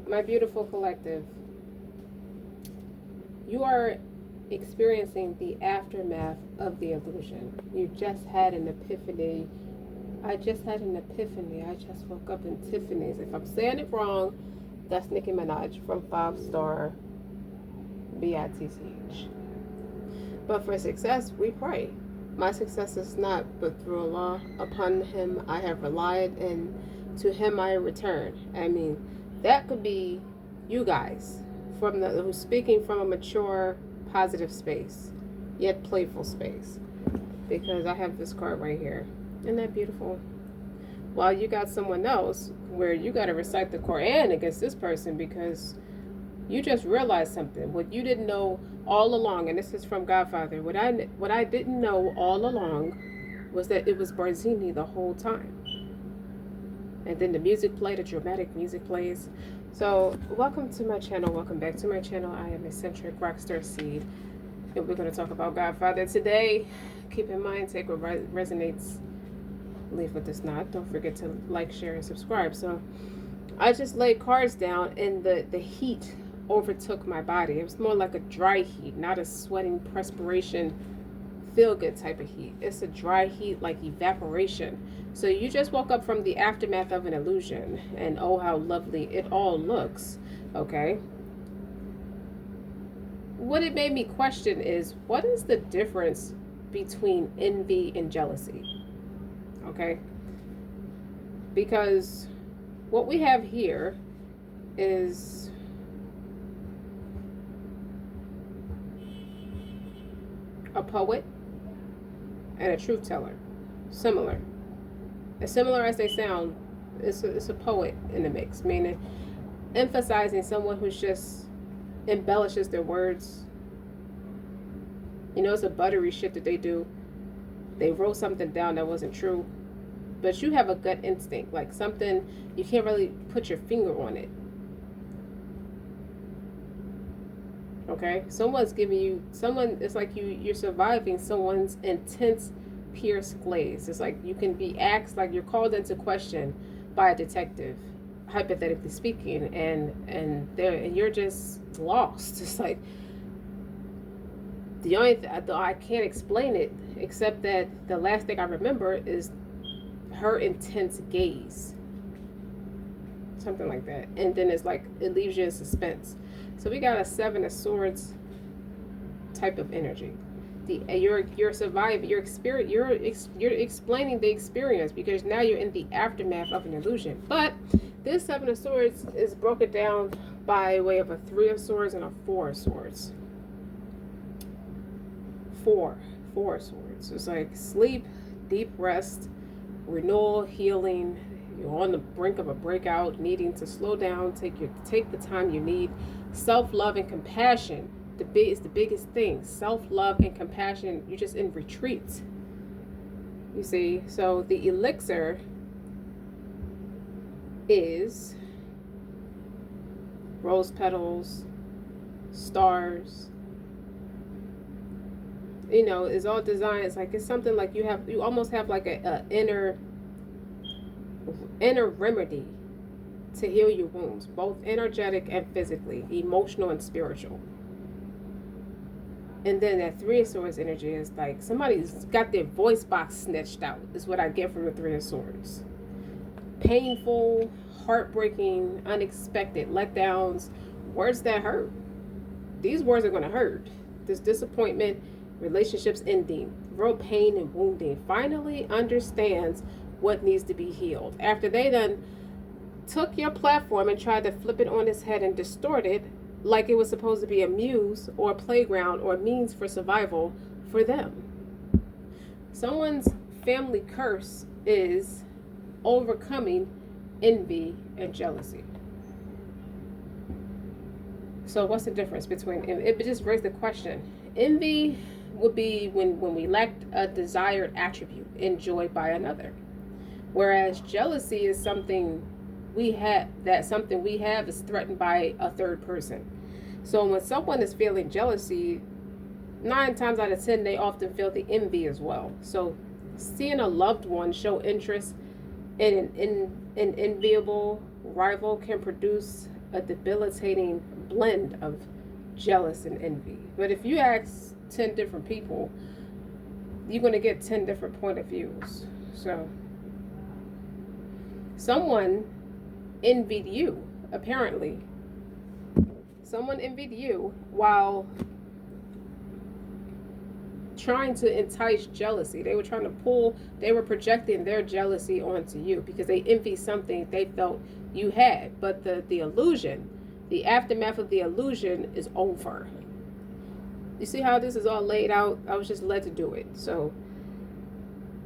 My beautiful collective, you are experiencing the aftermath of the illusion. You just had an epiphany. I just had an epiphany. I just woke up in Tiffany's. If I'm saying it wrong, that's Nicki Minaj from 5 Star BITCH. But for success, we pray. My success is not but through Allah. Upon Him I have relied, and to Him I return. I mean, that could be you guys who's speaking from a mature, positive space, yet playful space. Because I have this card right here. Isn't that beautiful? While you got someone else where you got to recite the Quran against this person because you just realized something. What you didn't know all along, and this is from Godfather, what I didn't know all along was that it was Barzini the whole time. And then the music played, the dramatic music plays. So welcome to my channel. Welcome back to my channel. I am eccentric RockStar'Seed, and we're going to talk about Godfather today. Keep in mind, take what resonates, leave what does not. Don't forget to like, share, and subscribe. So I just laid cards down, and the heat overtook my body. It was more like a dry heat, not a sweating, perspiration, feel good type of heat. It's a dry heat, like evaporation. So you just woke up from the aftermath of an illusion, and oh, how lovely it all looks. Okay. What it made me question is, what is the difference between envy and jealousy? Okay. Because what we have here is a poet and a truth teller. Similar. As similar as they sound, it's a poet in the mix, meaning emphasizing someone who's just embellishes their words. You know, it's a buttery shit that they do. They wrote something down that wasn't true, but you have a gut instinct, like something you can't really put your finger on it. Okay, someone's giving you it's like you're surviving someone's intense pierced glaze. It's like you can be asked, like you're called into question by a detective, hypothetically speaking, and you're just lost. It's like the only I can't explain it except that the last thing I remember is her intense gaze, something like that, and then it's like it leaves you in suspense. So we got a 7 of Swords type of energy. You're surviving, you're explaining the experience because now you're in the aftermath of an illusion. But this 7 of Swords is broken down by way of a 3 of Swords and a 4 of Swords. Four of Swords. It's like sleep, deep rest, renewal, healing. You're on the brink of a breakout, needing to slow down, take the time you need. Self-love and compassion is the biggest thing. Self-love and compassion. You're just in retreat. You see, so the elixir is rose petals, stars. You know, it's all designed. It's like it's something like you almost have like a inner remedy to heal your wounds, both energetic and physically, emotional and spiritual. And then that 3 of Swords energy is like somebody's got their voice box snatched out, is what I get from the 3 of Swords. Painful, heartbreaking, unexpected letdowns, words that hurt. These words are going to hurt. This disappointment, relationships ending, real pain and wounding, finally understands what needs to be healed. After they done took your platform and tried to flip it on its head and distort it like it was supposed to be a muse or a playground or a means for survival for them. Someone's family curse is overcoming envy and jealousy. So what's the difference between it? Just raised the question. Envy would be when we lack a desired attribute enjoyed by another, whereas jealousy is something we have is threatened by a third person. So when someone is feeling jealousy, 9 times out of 10 they often feel the envy as well. So seeing a loved one show interest in an enviable rival can produce a debilitating blend of jealous and envy. But if you ask 10 different people, you're going to get 10 different point of views. So someone envied you, apparently. Someone envied you while trying to entice jealousy. They were projecting their jealousy onto you because they envied something they felt you had. But the illusion, the aftermath of the illusion is over. You see how this is all laid out? I was just led to do it. So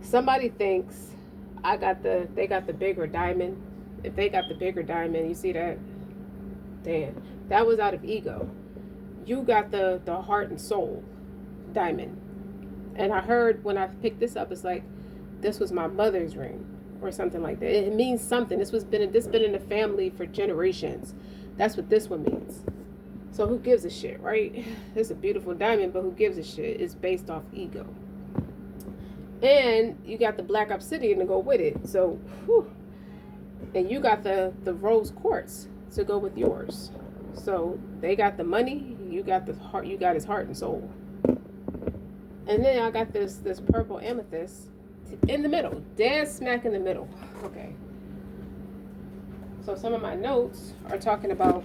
somebody thinks they got the bigger diamond. If they got the bigger diamond, you see that? Damn. That was out of ego. You got the heart and soul diamond. And I heard when I picked this up, it's like, this was my mother's ring or something like that. It means something. This been in the family for generations. That's what this one means. So who gives a shit, right? It's a beautiful diamond, but who gives a shit? It's based off ego. And you got the black obsidian to go with it. So, whew. And you got the rose quartz to go with yours. So they got the money, you got the heart, you got his heart and soul. And then I got this purple amethyst in the middle, dead smack in the middle. Okay. So some of my notes are talking about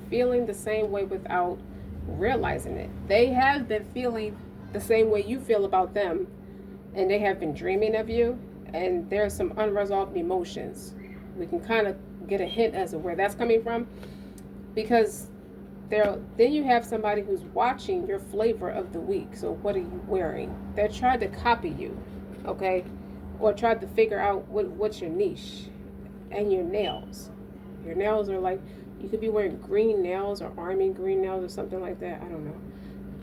feeling the same way without realizing it. They have been feeling the same way you feel about them, and they have been dreaming of you, and there's some unresolved emotions. We can kind of get a hint as to where that's coming from, because then you have somebody who's watching your flavor of the week. So what are you wearing? They're trying to copy you, okay? Or tried to figure out what's your niche. And your nails. Your nails are like, you could be wearing green nails or army green nails or something like that. I don't know.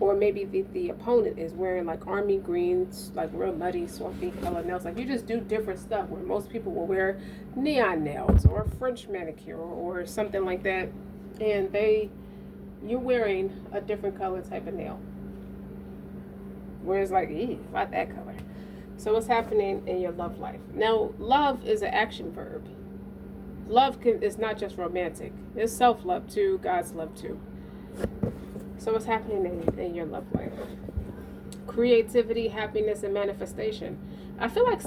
Or maybe the opponent is wearing like army greens, like real muddy, swampy color nails. Like you just do different stuff where most people will wear neon nails or French manicure or something like that. And you're wearing a different color type of nail. Whereas like, not that color. So what's happening in your love life? Now, love is an action verb. Love is not just romantic. It's self-love too, God's love too. So what's happening in your love life? Creativity, happiness, and manifestation. I feel like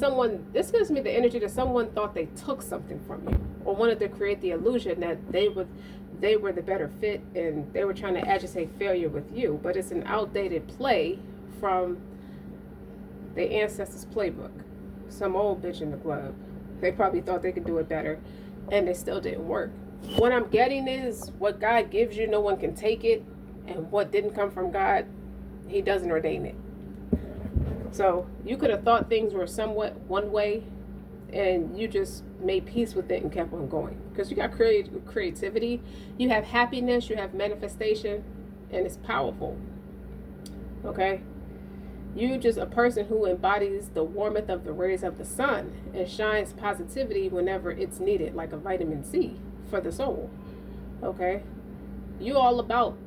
this gives me the energy that someone thought they took something from you or wanted to create the illusion that they were the better fit and they were trying to agitate failure with you. But it's an outdated play from the ancestors' playbook. Some old bitch in the club. They probably thought they could do it better and it still didn't work. What I'm getting is what God gives you, no one can take it. And what didn't come from God, he doesn't ordain it. So you could have thought things were somewhat one way and you just made peace with it and kept on going. Because you got creativity, you have happiness, you have manifestation, and it's powerful. Okay? You just a person who embodies the warmth of the rays of the sun and shines positivity whenever it's needed, like a vitamin C for the soul. Okay? You all about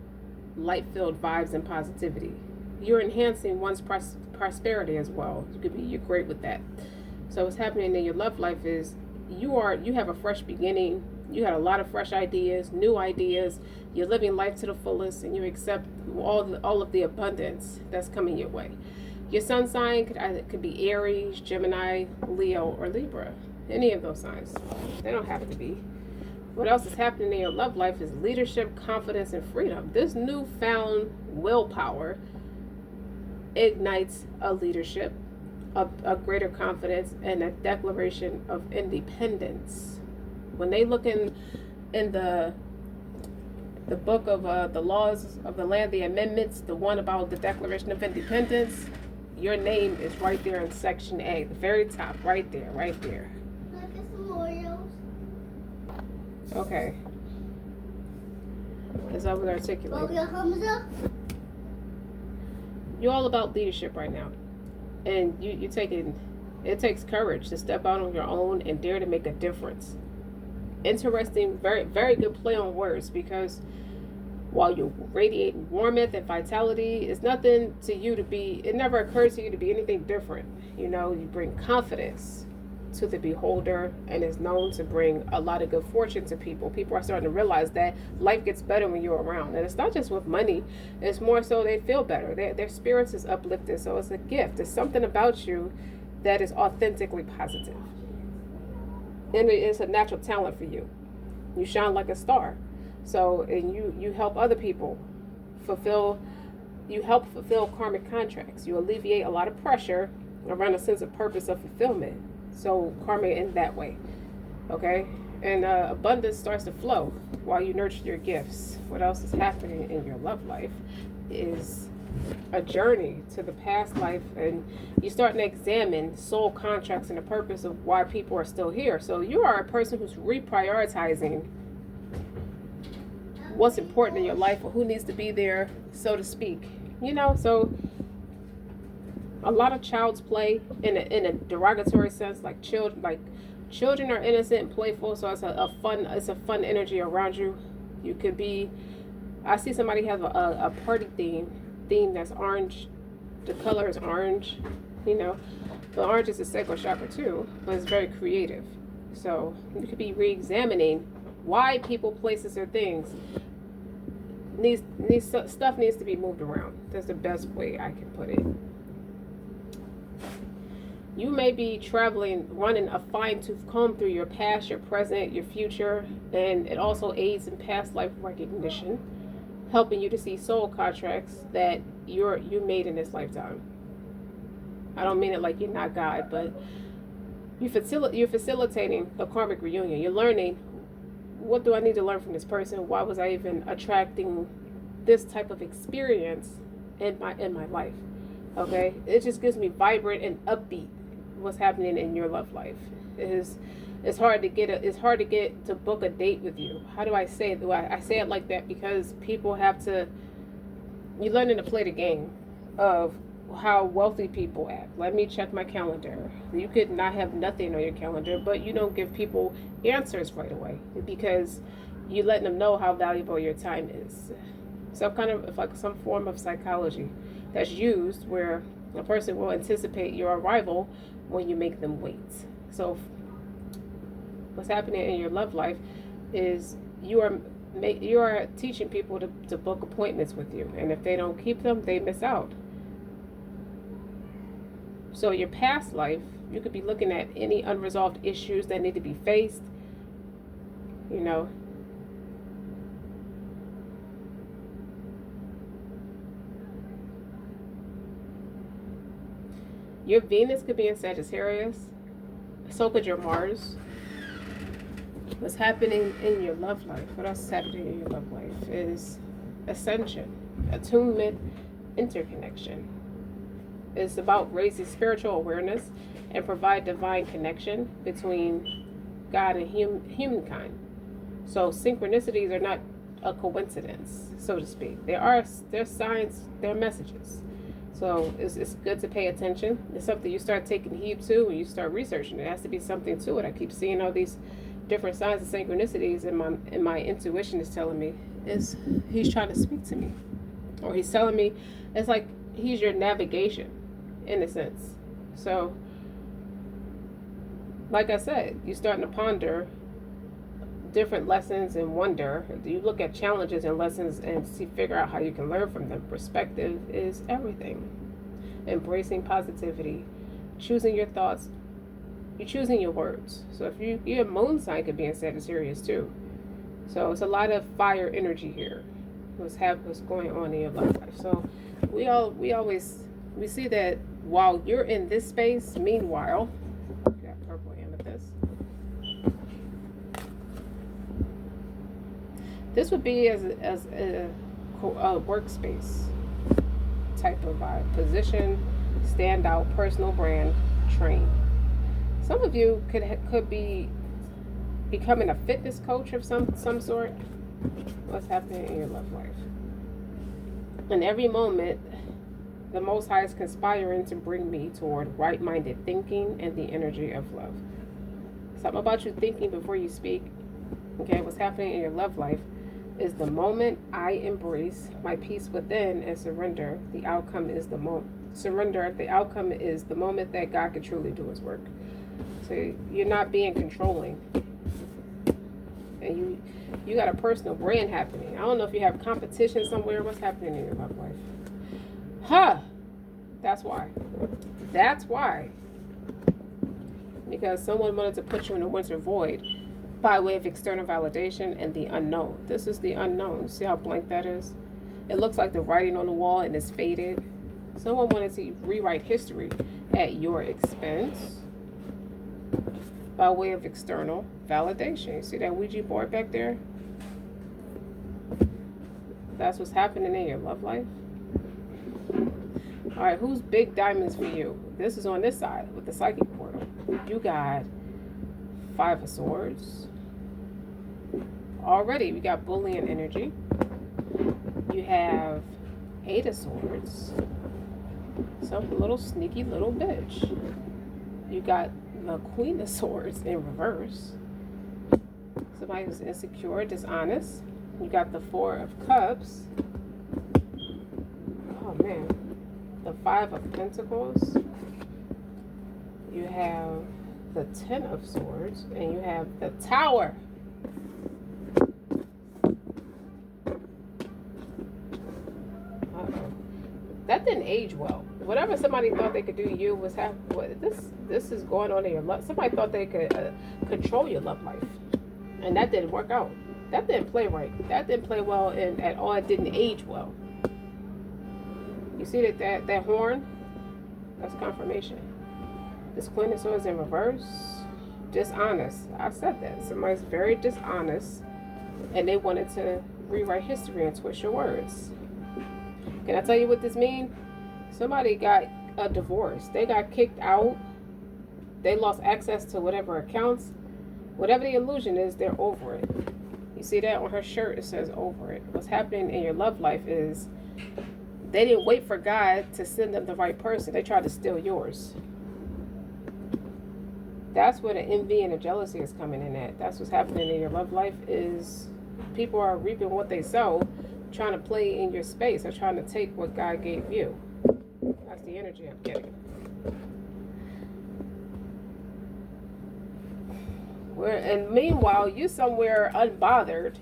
light-filled vibes and positivity. You're enhancing one's prosperity as well. You're great with that. So what's happening in your love life is you have a fresh beginning. You got a lot of fresh ideas, new ideas. You're living life to the fullest, and you accept all of the abundance that's coming your way. Your sun sign could be Aries, Gemini, Leo, or Libra. Any of those signs. They don't have to be. What else is happening in your love life is leadership, confidence, and freedom. This newfound willpower ignites a leadership, a greater confidence, and a declaration of independence. When they look in the book of the laws of the land, the amendments, the one about the Declaration of Independence, your name is right there in section A, the very top, right there. Okay. As I was articulating. You're all about leadership right now. And it takes courage to step out on your own and dare to make a difference. Interesting, very, very good play on words, because while you're radiating warmth and vitality, it's nothing to you to be, it never occurs to you to be anything different. You know, you bring confidence. to the beholder and is known to bring a lot of good fortune to people. People are starting to realize that life gets better when you're around. And it's not just with money, it's more so they feel better. Their spirits is uplifted. So it's a gift. It's something about you that is authentically positive. And it is a natural talent for you. You shine like a star. So, and you help other people fulfill, you help fulfill karmic contracts. You alleviate a lot of pressure around a sense of purpose of fulfillment. So karma in that way. Okay? And abundance starts to flow while you nurture your gifts. What else is happening in your love life is a journey to the past life, and you start to examine soul contracts and the purpose of why people are still here. So you are a person who's reprioritizing what's important in your life or who needs to be there, so to speak. You know, so a lot of child's play in a derogatory sense, like children are innocent and playful, so it's a fun energy around you. You could be, I see somebody have a party theme that's orange. The color is orange, you know. The orange is a sacral chakra too, but it's very creative. So you could be re-examining why people, places, or things stuff needs to be moved around. That's the best way I can put it. You may be running a fine-tooth comb through your past, your present, your future, and it also aids in past life recognition, helping you to see soul contracts that you made in this lifetime. I don't mean it like you're not God, but you're facilitating the karmic reunion. You're learning, what do I need to learn from this person? Why was I even attracting this type of experience in my life? Okay, it just gives me vibrant and upbeat what's happening in your love life. It's hard to get to book a date with you. How do I say it? I say it like that because people have to, you're learning to play the game of how wealthy people act. Let me check my calendar. You could not have nothing on your calendar, but you don't give people answers right away because you're letting them know how valuable your time is. So kind of like some form of psychology that's used where a person will anticipate your arrival when you make them wait. So what's happening in your love life is you are teaching people to book appointments with you, and if they don't keep them, they miss out. So your past life, you could be looking at any unresolved issues that need to be faced, you know. Your Venus could be in Sagittarius. So could your Mars. What's happening in your love life? What else is happening in your love life is ascension, attunement, interconnection. It's about raising spiritual awareness and provide divine connection between God and humankind. So synchronicities are not a coincidence, so to speak. They're signs, they're messages. So it's good to pay attention. It's something you start taking heed to when you start researching. There has to be something to it. I keep seeing all these different signs of synchronicities, and my intuition is telling me he's trying to speak to me, or he's telling me it's like he's your navigation, in a sense. So, like I said, you're starting to ponder different lessons and wonder. You look at challenges and lessons and figure out how you can learn from them. Perspective is everything. Embracing positivity, choosing your thoughts, you're choosing your words. So if your moon sign could be in Sagittarius too. So it's a lot of fire energy here. What's going on in your life. So we see that while you're in this space, meanwhile, got purple amethyst. This would be as a workspace type of vibe. Position, stand out, personal brand, train. Some of you could be becoming a fitness coach of some sort. What's happening in your love life? In every moment, the Most High is conspiring to bring me toward right-minded thinking and the energy of love. Something about you thinking before you speak. Okay, what's happening in your love life is the moment I embrace my peace within and surrender, the outcome is the moment. The outcome is the moment that God can truly do his work. So you're not being controlling. And you got a personal brand happening. I don't know if you have competition somewhere. What's happening in your love life? Huh. That's why. That's why. Because someone wanted to put you in a winter void by way of external validation and the unknown. This is the unknown. See how blank that is? It looks like the writing on the wall and it's faded. Someone wanted to rewrite history at your expense by way of external validation. You see that Ouija board back there? That's what's happening in your love life. All right, who's big diamonds for you? This is on this side with the psychic portal. You got 5 of Swords. Already, we got bullying energy. You have 8 of Swords. Some little sneaky little bitch. You got the Queen of Swords in reverse. Somebody who's insecure, dishonest. You got the 4 of Cups. Oh man. The 5 of Pentacles. You have the 10 of Swords. And you have the Tower. Uh-oh. That didn't age well. Whatever somebody thought they could do to you was this is going on in your love. Somebody thought they could control your love life. And that didn't work out. That didn't play right. That didn't play well and at all. It didn't age well. You see that horn? That's confirmation. This Queen of Swords in reverse. Dishonest. I said that. Somebody's very dishonest. And they wanted to rewrite history and twist your words. Can I tell you what this means? Somebody got a divorce. They got kicked out. They lost access to whatever accounts. Whatever the illusion is, they're over it. You see that on her shirt? It says over it. What's happening in your love life is they didn't wait for God to send them the right person. They tried to steal yours. That's where the envy and the jealousy is coming in at. That's what's happening in your love life is people are reaping what they sow, trying to play in your space. They're trying to take what God gave you. That's the energy I'm getting. And meanwhile, you somewhere unbothered.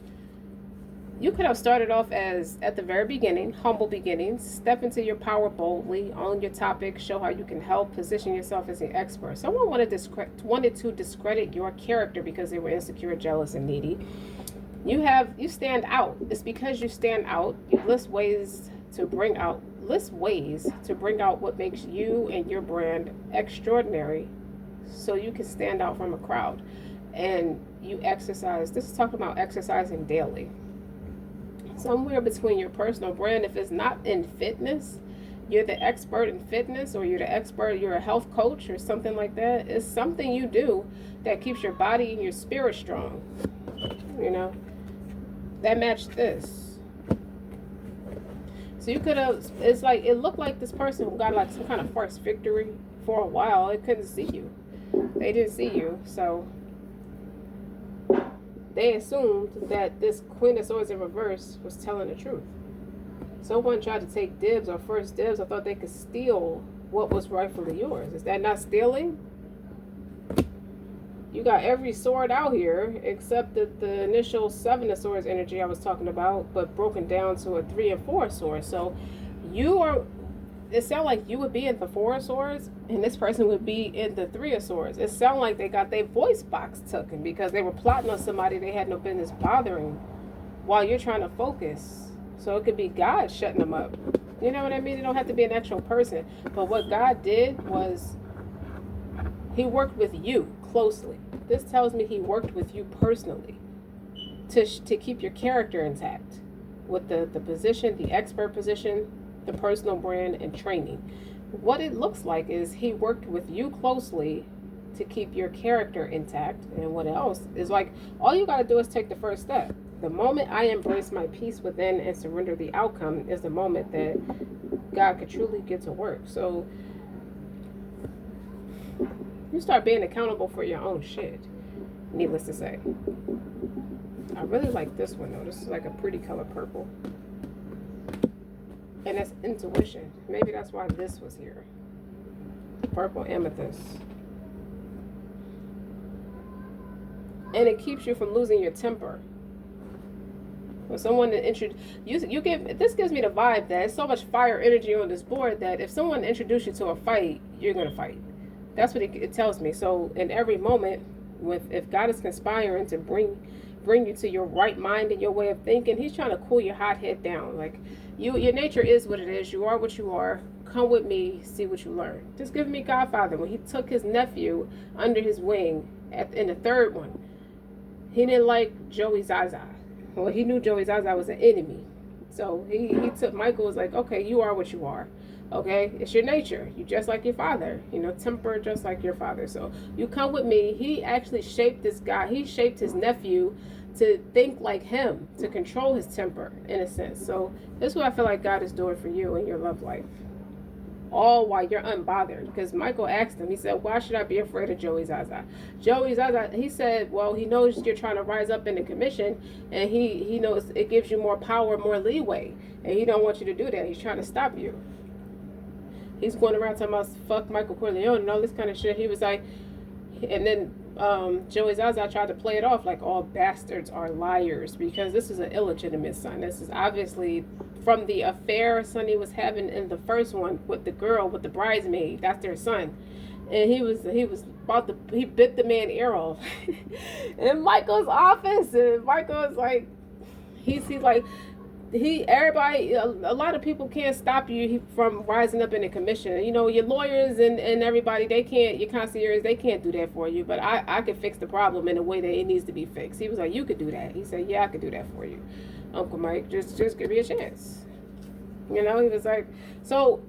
You could have started off as, at the very beginning, humble beginnings. Step into your power boldly, own your topic, show how you can help, position yourself as an expert. Someone wanted to discredit your character because they were insecure, jealous, and needy. You stand out. It's because you stand out. You list ways to bring out what makes you and your brand extraordinary so you can stand out from a crowd. And you exercise. This is talking about exercising daily. Somewhere between your personal brand, if it's not in fitness, you're the expert in fitness, or you're a health coach or something like that. It's something you do that keeps your body and your spirit strong. You know, that matched this. So you could have, it's like, it looked like this person got like some kind of first victory for a while. It couldn't see you. They didn't see you. So they assumed that this Queen of Swords in reverse was telling the truth. Someone tried to take dibs or first dibs. I thought they could steal what was rightfully yours. Is that not stealing? You got every sword out here except the initial 7 of Swords energy I was talking about, but broken down to a 3 and 4 swords. So it sounds like you would be in the 4 of Swords and this person would be in the 3 of Swords. It sounds like they got their voice box taken because they were plotting on somebody they had no business bothering while you're trying to focus. So it could be God shutting them up. You know what I mean? It don't have to be an actual person. But what God did was he worked with you closely. This tells me he worked with you personally to keep your character intact with the position, the expert position, the personal brand, and training. What it looks like is he worked with you closely to keep your character intact. And what else is like, all you got to do is take the first step. The moment I embrace my peace within and surrender the outcome is the moment that God could truly get to work. So you start being accountable for your own shit, needless to say. I really like this one though. This is like a pretty color purple. And that's intuition. Maybe that's why this was here. Purple amethyst. and it keeps you from losing your temper. When someone you give this gives me the vibe that there's so much fire energy on this board that if someone introduces you to a fight, you're gonna fight. That's what it tells me. So in every moment, if God is conspiring to bring you to your right mind and your way of thinking, He's trying to cool your hot head down. Like your nature is what it is. You are what you are. Come with me, see what you learn. Just give me Godfather when He took his nephew under his wing in the third one. He didn't like Joey Zaza. Well, he knew Joey Zaza was an enemy. So he took Michael was like, okay, you are what you are. Okay, it's your nature. You just like your father. Temper just like your father. So you come with me. He actually shaped this guy. He shaped his nephew to think like him, to control his temper in a sense. So this is what I feel like God is doing for you in your love life. All while you're unbothered. Because Michael asked him, he said, why should I be afraid of Joey Zaza? Joey Zaza, he said, well, he knows you're trying to rise up in the commission, and he knows it gives you more power, more leeway, and he don't want you to do that. He's trying to stop you. He's going around talking about fuck Michael Corleone and all this kind of shit. He was like, and then Joey Zaza tried to play it off like all bastards are liars because this is an illegitimate son. This is obviously from the affair Sonny was having in the first one with the girl, with the bridesmaid. That's their son. And he was he bit the man ear off in Michael's office. And Michael's like, he's like, everybody, a lot of people can't stop you from rising up in a commission. Your lawyers and everybody, they can't, your concierge, they can't do that for you. But I could fix the problem in a way that it needs to be fixed. He was like, you could do that. He said, yeah, I could do that for you, Uncle Mike. Just give me a chance. He was like, so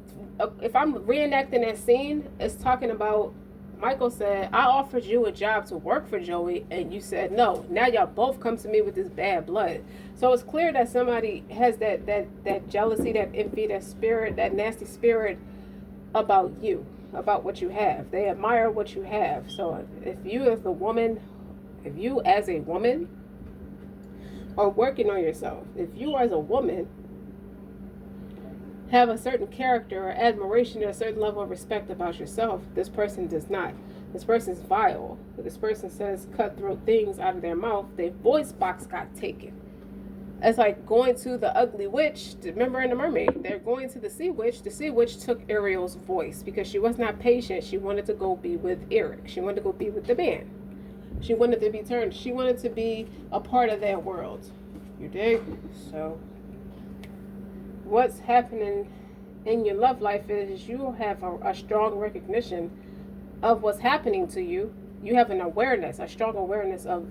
if I'm reenacting that scene, it's talking about Michael said, I offered you a job to work for Joey, and you said no. Now y'all both come to me with this bad blood. So it's clear that somebody has that jealousy, that envy, that spirit, that nasty spirit about you, about what you have. They admire what you have. So if you as a woman are working on yourself, if you as a woman have a certain character or admiration or a certain level of respect about yourself, this person does not. This person's vile. This person says cutthroat things out of their mouth. Their voice box got taken. It's like going to the ugly witch. Remember in The Mermaid, they're going to the sea witch. The sea witch took Ariel's voice because she was not patient. She wanted to go be with Eric. She wanted to go be with the man. She wanted to be turned. She wanted to be a part of that world. You dig? So what's happening in your love life is you have a strong recognition of what's happening to you. You have a strong awareness of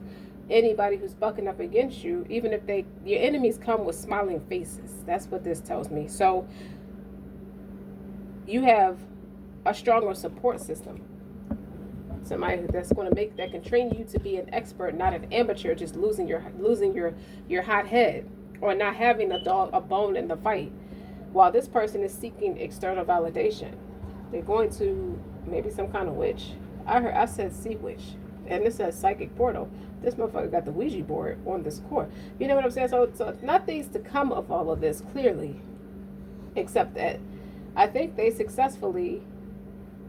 anybody who's bucking up against you, even if your enemies come with smiling faces. That's what this tells me. So you have a stronger support system. Somebody that can train you to be an expert, not an amateur, just losing your hot head or not having a bone in the fight. While this person is seeking external validation, they're going to maybe some kind of witch. I said sea witch, and this says psychic portal. This motherfucker got the Ouija board on this core. You know what I'm saying? So nothing's to come of all of this clearly, except that I think they successfully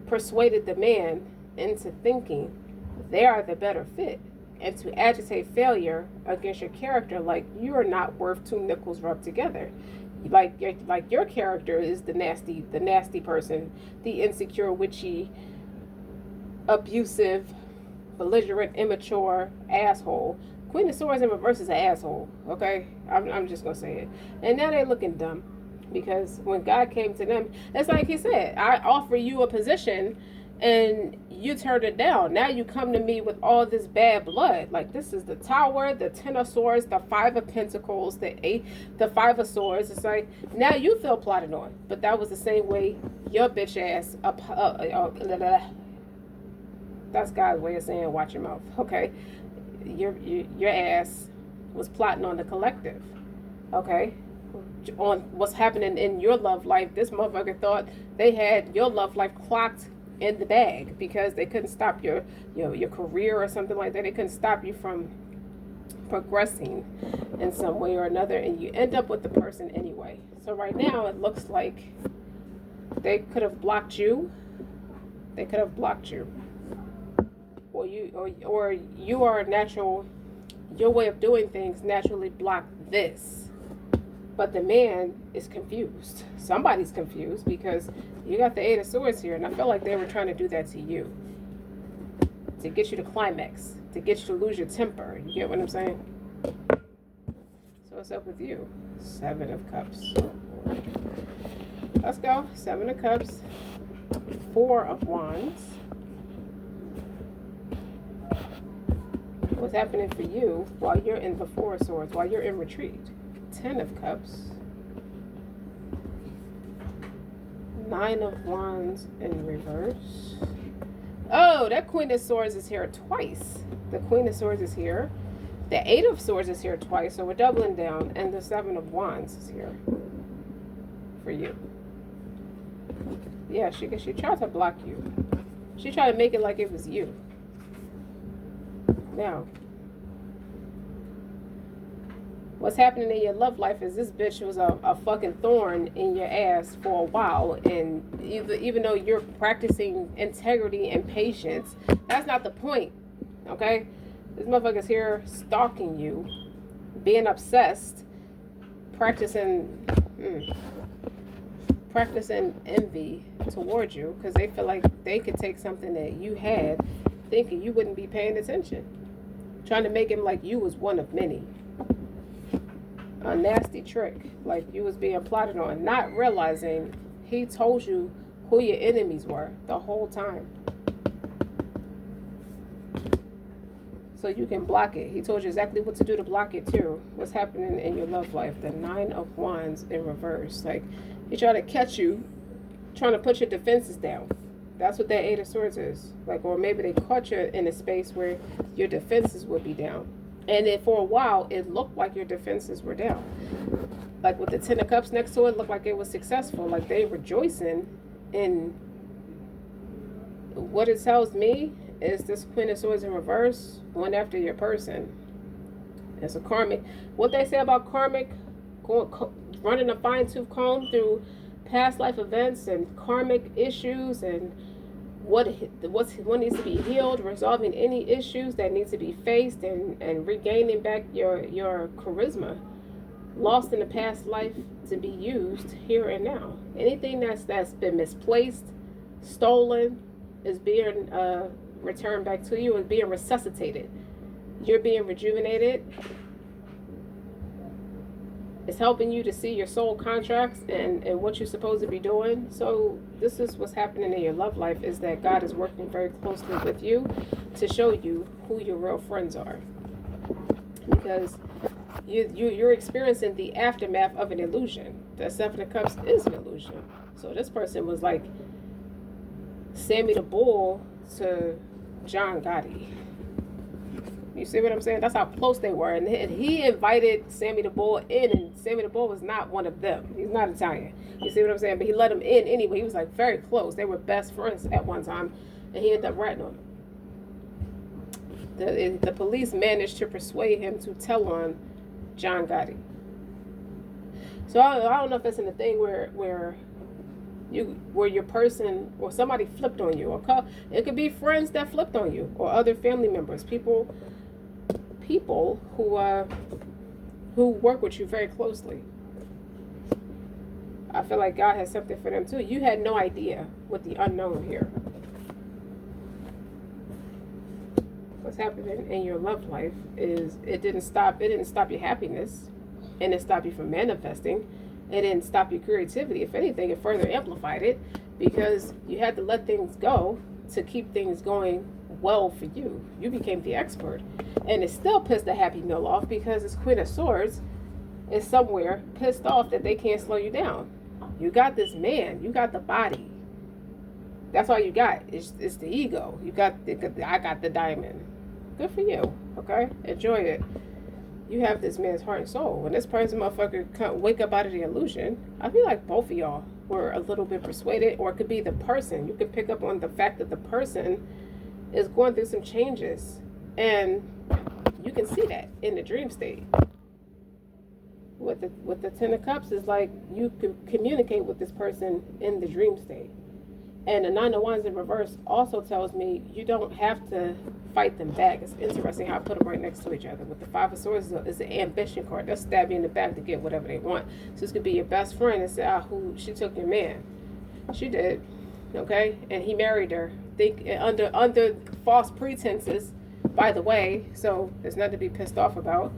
persuaded the man into thinking they are the better fit, and to agitate failure against your character like you are not worth two nickels rubbed together. Like your character is the nasty person, the insecure, witchy, abusive, belligerent, immature asshole. Queen of Swords in reverse is an asshole. Okay, I'm just gonna say it. And now they're looking dumb because when God came to them, it's like He said, I offer you a position and you turned it down. Now you come to me with all this bad blood. Like, this is the Tower, the Ten of Swords, the Five of Pentacles, the Five of Swords. It's like, now you feel plotted on. But that was the same way your bitch ass, that's God's way of saying watch your mouth, okay? Your ass was plotting on the collective, okay? On what's happening in your love life. This motherfucker thought they had your love life clocked in the bag because they couldn't stop your career or something like that. They couldn't stop you from progressing in some way or another, and you end up with the person anyway. So right now it looks like they could have blocked you. They could have blocked you. or you are natural, your way of doing things naturally block this. But the man is confused. Somebody's confused because you got the Eight of Swords here, and I feel like they were trying to do that to you. To get you to climax. To get you to lose your temper. You get what I'm saying? So what's up with you? Seven of Cups. Let's go. Seven of Cups. Four of Wands. What's happening for you while you're in the Four of Swords, while you're in retreat? Ten of Cups. Nine of Wands in reverse. Oh, that Queen of Swords is here twice. The Queen of Swords is here. The Eight of Swords is here twice, so we're doubling down. And the Seven of Wands is here for you. Yeah, she tried to block you. She tried to make it like it was you. Now, what's happening in your love life is this bitch was a fucking thorn in your ass for a while, and even though you're practicing integrity and patience, that's not the point, okay? This motherfucker's here stalking you, being obsessed, practicing envy towards you because they feel like they could take something that you had, thinking you wouldn't be paying attention, trying to make him like you was one of many. A nasty trick, like you was being plotted on, not realizing he told you who your enemies were the whole time. So you can block it. He told you exactly what to do to block it too. What's happening in your love life? The Nine of Wands in reverse. Like he tried to catch you, trying to put your defenses down. That's what that Eight of Swords is. Like, or maybe they caught you in a space where your defenses would be down. And then for a while, it looked like your defenses were down. Like with the Ten of Cups next to it, looked like it was successful. Like they rejoicing in what it tells me is this Queen of Swords in reverse, one after your person. It's a karmic. What they say about karmic, running a fine-tooth comb through past life events and karmic issues and what needs to be healed, resolving any issues that need to be faced, and regaining back your charisma lost in the past life to be used here and now. Anything that's been misplaced, stolen, is being returned back to you, is being resuscitated. You're being rejuvenated. It's helping you to see your soul contracts and what you're supposed to be doing. So this is what's happening in your love life, is that God is working very closely with you to show you who your real friends are. Because you're experiencing the aftermath of an illusion. The Seven of Cups is an illusion. So this person was like Sammy the Bull to John Gotti. You see what I'm saying? That's how close they were. And he invited Sammy the Bull in, and Sammy the Bull was not one of them. He's not Italian. You see what I'm saying? But he let him in anyway. He was like very close. They were best friends at one time, and he ended up ratting on him. The police managed to persuade him to tell on John Gotti. So I don't know if it's in the thing where your person or somebody flipped on you, or it could be friends that flipped on you, or other family members, people who work with you very closely. I feel like God has something for them too. You had no idea with the unknown here. What's happening in your love life is it didn't stop your happiness, and it didn't stop you from manifesting. It didn't stop your creativity. If anything, it further amplified it, because you had to let things go to keep things going well for you. You became the expert. And it still pissed the happy meal off, because this Queen of Swords is somewhere pissed off that they can't slow you down. You got this man. You got the body. That's all you got. It's the ego. I got the diamond. Good for you. Okay? Enjoy it. You have this man's heart and soul. When this person motherfucker can't wake up out of the illusion, I feel like both of y'all were a little bit persuaded, or it could be the person. You could pick up on the fact that the person is going through some changes, and you can see that in the dream state. With the Ten of Cups, is like you can communicate with this person in the dream state. And the Nine of Wands in reverse also tells me you don't have to fight them back. It's interesting how I put them right next to each other. With the Five of Swords is an ambition card. They'll stab you in the back to get whatever they want. So this could be your best friend and say, who she took your man. She did, okay, and he married her. Think under false pretenses, by the way. So there's nothing to be pissed off about.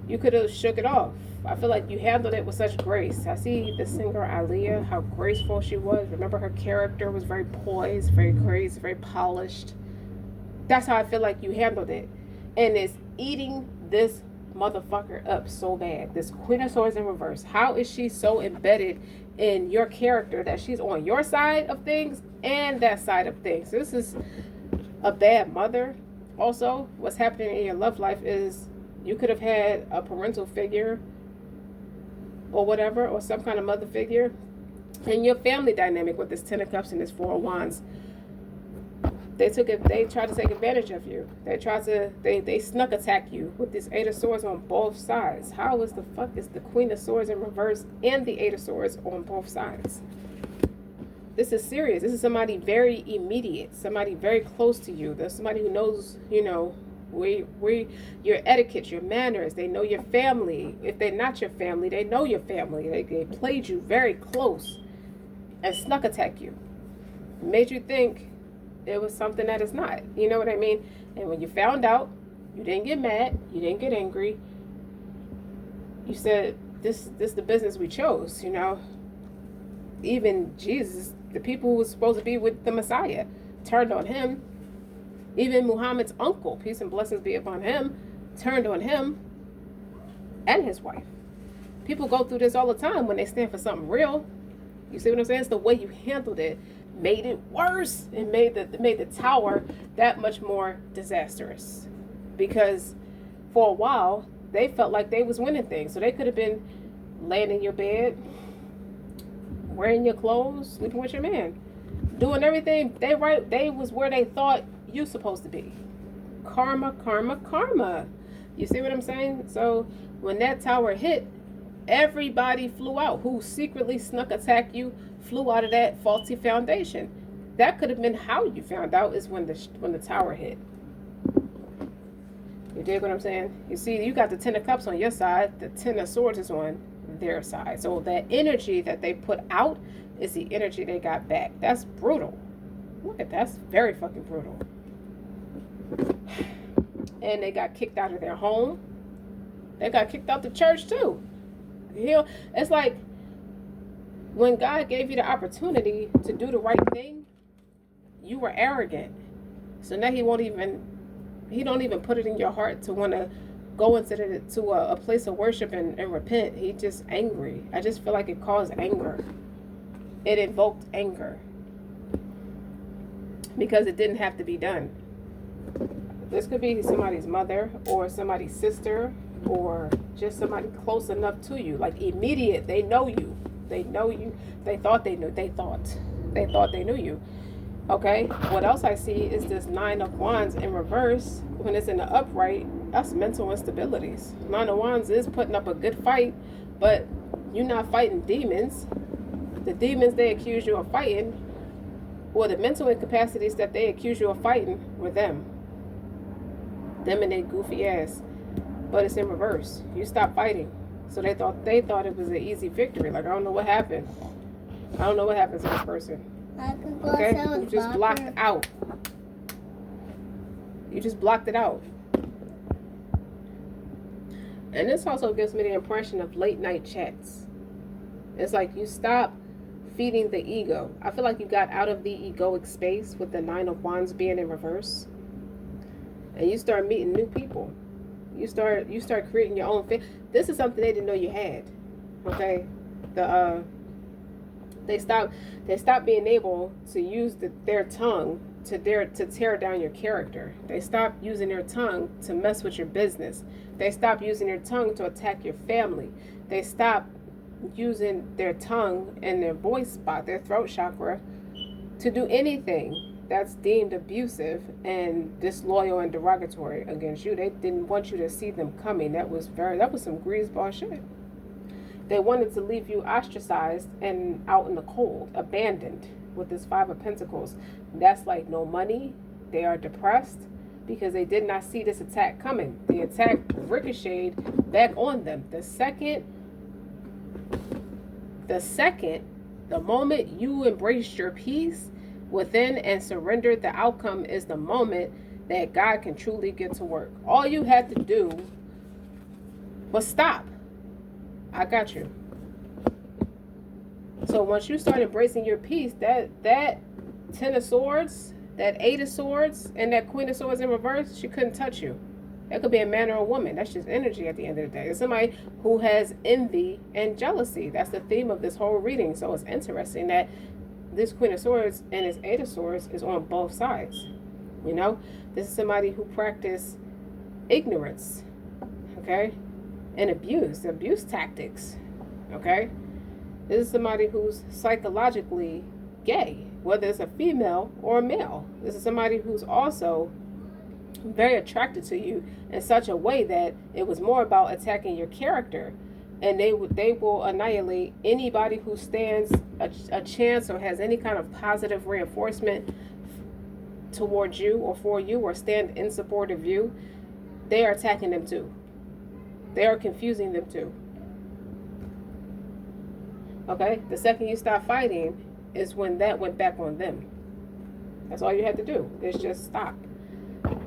You could have shook it off. I feel like you handled it with such grace. I see the singer Aaliyah, how graceful she was. Remember, her character was very poised, very crazy, very polished. That's how I feel like you handled it. And it's eating this motherfucker up so bad. This Queen of Swords in reverse. How is she so embedded in your character that she's on your side of things and that side of things? This is a bad mother. Also, what's happening in your love life is you could have had a parental figure or whatever, or some kind of mother figure in your family dynamic with this Ten of Cups and this Four of Wands. They tried to take advantage of you. They snuck attack you with this Eight of Swords on both sides. How is the fuck is the Queen of Swords in reverse and the Eight of Swords on both sides? This is serious. This is somebody very immediate, somebody very close to you. There's somebody who knows, your etiquette, your manners. They know your family. If they're not your family, they know your family. They played you very close and snuck attack you. Made you think it was something that is not. You know what I mean? And when you found out, you didn't get mad. You didn't get angry. You said, this the business we chose, Even Jesus, the people who was supposed to be with the Messiah, turned on him. Even Muhammad's uncle, peace and blessings be upon him, turned on him and his wife. People go through this all the time when they stand for something real. You see what I'm saying? It's the way you handled it made it worse. It made the tower that much more disastrous. Because for a while, they felt like they was winning things. So they could have been laying in your bed, wearing your clothes, sleeping with your man, doing everything. They was where they thought you supposed to be. Karma, karma, karma. You see what I'm saying? So when that tower hit, everybody flew out. Who secretly snuck attack you flew out of that faulty foundation. That could have been how you found out, is when the tower hit. You dig what I'm saying? You see, you got the Ten of Cups on your side. The Ten of Swords is on their side. So that energy that they put out is the energy they got back. That's brutal. Look at that. That's very fucking brutal. And they got kicked out of their home. They got kicked out the church too. It's like when God gave you the opportunity to do the right thing, you were arrogant. So now he don't even put it in your heart to want to go into a place of worship and repent. He just angry. I just feel like it caused anger. It invoked anger. Because it didn't have to be done. This could be somebody's mother or somebody's sister or just somebody close enough to you. Like immediate, they know you. They know you. They thought they knew you. Okay, what else I see is this Nine of Wands in reverse. When it's in the upright, that's mental instabilities. Nine of Wands is putting up a good fight, but you're not fighting demons. The demons they accuse you of fighting, or the mental incapacities that they accuse you of fighting, were them. Them and their goofy ass. But it's in reverse. You stop fighting. So they thought it was an easy victory. Like, I don't know what happened. I don't know what happened to this person. Okay? You just blocked out. You just blocked it out. And this also gives me the impression of late night chats. It's like you stop feeding the ego. I feel like you got out of the egoic space with the Nine of Wands being in reverse. And you start meeting new people. You start creating your own thing. This is something they didn't know you had. Okay? They stopped being able to use their tongue to tear down your character. They stopped using their tongue to mess with your business. They stopped using their tongue to attack your family. They stopped using their tongue and their voice spot, their throat chakra, to do anything that's deemed abusive and disloyal and derogatory against you. They didn't want you to see them coming. That was some greaseball shit. They wanted to leave you ostracized and out in the cold, abandoned. with this Five of Pentacles. That's like no money. They are depressed because they did not see this attack coming. The attack ricocheted back on them. The moment you embraced your peace within and surrendered the outcome is the moment that God can truly get to work. All you had to do was stop. I got you. So once you start embracing your peace, that Ten of Swords, that Eight of Swords, and that Queen of Swords in reverse, she couldn't touch you. That could be a man or a woman. That's just energy at the end of the day. It's somebody who has envy and jealousy. That's the theme of this whole reading. So it's interesting that this Queen of Swords and this Eight of Swords is on both sides. You know, this is somebody who practiced ignorance, okay, and abuse tactics, okay. This is somebody who's psychologically gay, whether it's a female or a male. This is somebody who's also very attracted to you in such a way that it was more about attacking your character, and they will annihilate anybody who stands a chance or has any kind of positive reinforcement towards you or for you or stand in support of you. They are attacking them too. They are confusing them too. Okay, the second you stop fighting is when that went back on them. That's all you had to do, is just stop.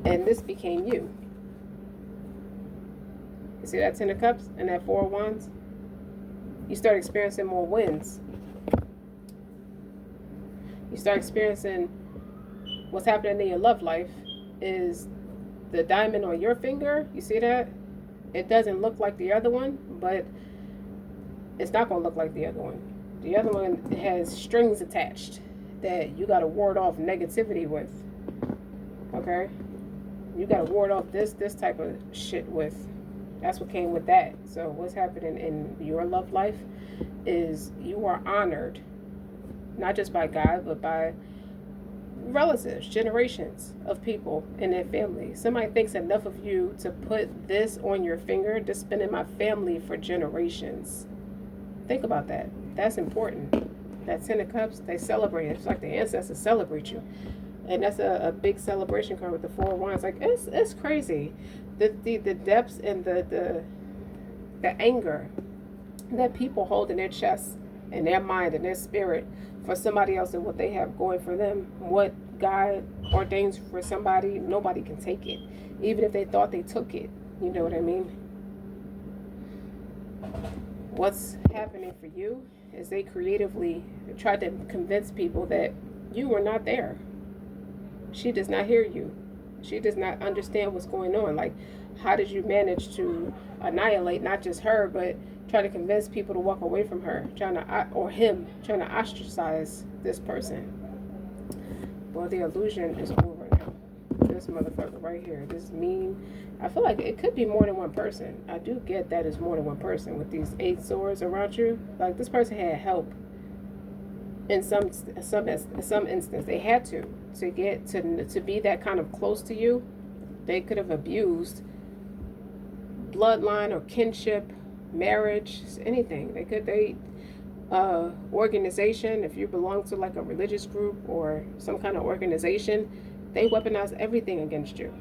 And this became you. You see that Ten of Cups and that Four of Wands? You start experiencing more wins. You start experiencing what's happening in your love life is the diamond on your finger. You see that? It doesn't look like the other one, but it's not going to look like the other one. The other one has strings attached that you got to ward off negativity with. Okay? You got to ward off this type of shit with. That's what came with that. So what's happening in your love life is you are honored, not just by God, but by relatives, generations of people in their family. Somebody thinks enough of you to put this on your finger. This has been in my family for generations. Think about that. That's important. That Ten of Cups, they celebrate it. It's like the ancestors celebrate you. And that's a big celebration card with the Four of Wands. Like, it's crazy. The depths and the anger that people hold in their chest and their mind and their spirit for somebody else and what they have going for them. What God ordains for somebody, nobody can take it. Even if they thought they took it. You know what I mean? What's happening for you is they creatively tried to convince people that you were not there. She does not hear you. She does not understand what's going on. Like, how did you manage to annihilate not just her, but try to convince people to walk away from her, trying to ostracize this person? Well, the illusion is over now. This motherfucker right here, this mean. I feel like it could be more than one person. I do get that it's more than one person with these 8 swords around you. Like, this person had help in some instance. They had to get to be that kind of close to you. They could have abused bloodline or kinship, marriage, anything. Organization, if you belong to like a religious group or some kind of organization, they weaponize everything against you.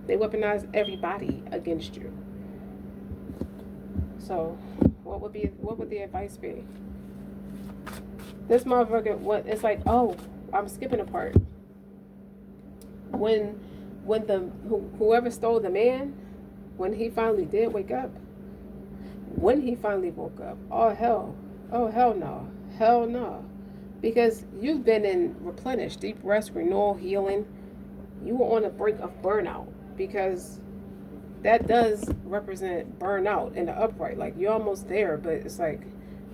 They weaponize everybody against you. So what would the advice be? This motherfucker, it's like, oh, I'm skipping a part. When whoever stole the man, when he finally did wake up, when he finally woke up, oh hell no, because you've been in replenished, deep rest, renewal, healing. You were on the brink of burnout, because that does represent burnout in the upright. Like, you're almost there, but it's like,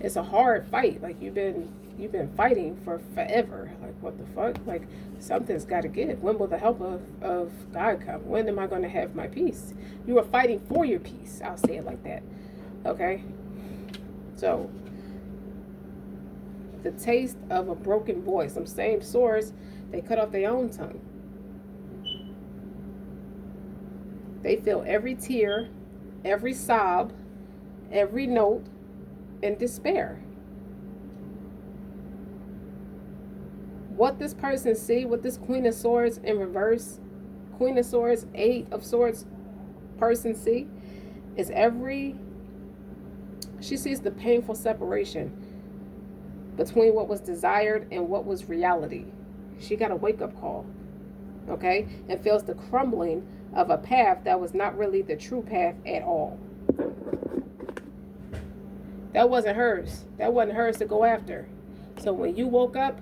it's a hard fight. Like, you've been fighting for forever. Like, what the fuck? Like, something's got to give. When will the help of God come? When am I going to have my peace? You were fighting for your peace. I'll say it like that. Okay? So, the taste of a broken voice. Some same swords, they cut off their own tongue. They feel every tear, every sob, every note in despair. what this person see, what this Queen of Swords in reverse, Queen of Swords, Eight of Swords person see is she sees the painful separation between what was desired and what was reality. She got a wake-up call, okay? And feels the crumbling of a path that was not really the true path at all. That wasn't hers. That wasn't hers to go after. So when you woke up